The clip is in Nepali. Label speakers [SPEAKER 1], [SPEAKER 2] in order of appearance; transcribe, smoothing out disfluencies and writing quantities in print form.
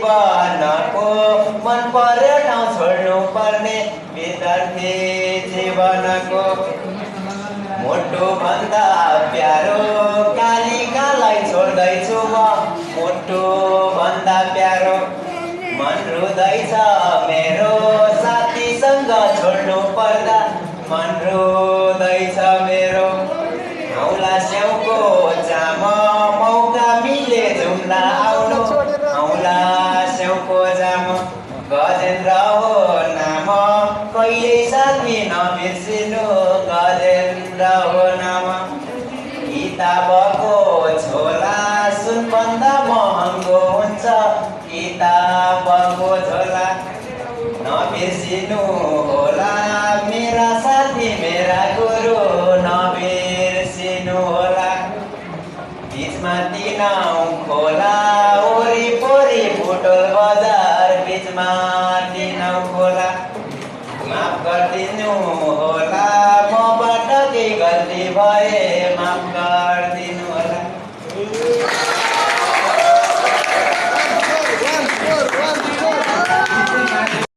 [SPEAKER 1] जीवनको मन पर्यो ठाउँ छोड्नु पर्ने विद्यार्थी जीवनको मुटुभन्दा प्यारो कालिकालाई छोड्दैछु म मुटुभन्दा प्यारो मन रुँदैछ मेरो साथीसँग छोड्नु पर्दा मन रुँदैछ मेरो औला स्याउको जाम मौका मिले जुम्ला आउनु औला स्याउको जाम गजेन्द्र हो नाम कहिले साथी नबिर्सिनु गजेन्द्र हो नाम किताबको झोला सुनभन्दा महँगो हुन्छ किताबको झोला नबिर्सिनु होला मेरा साथी मेरा गुरु नबिर्सिनु होला बिचमा तिनाउ खोला वरिपरि बुटोल बजार बिचमा तिनाउ खोला माफ गरिदिनु होला मबाट केही गल्ती भए माफ गरिदिनु होला।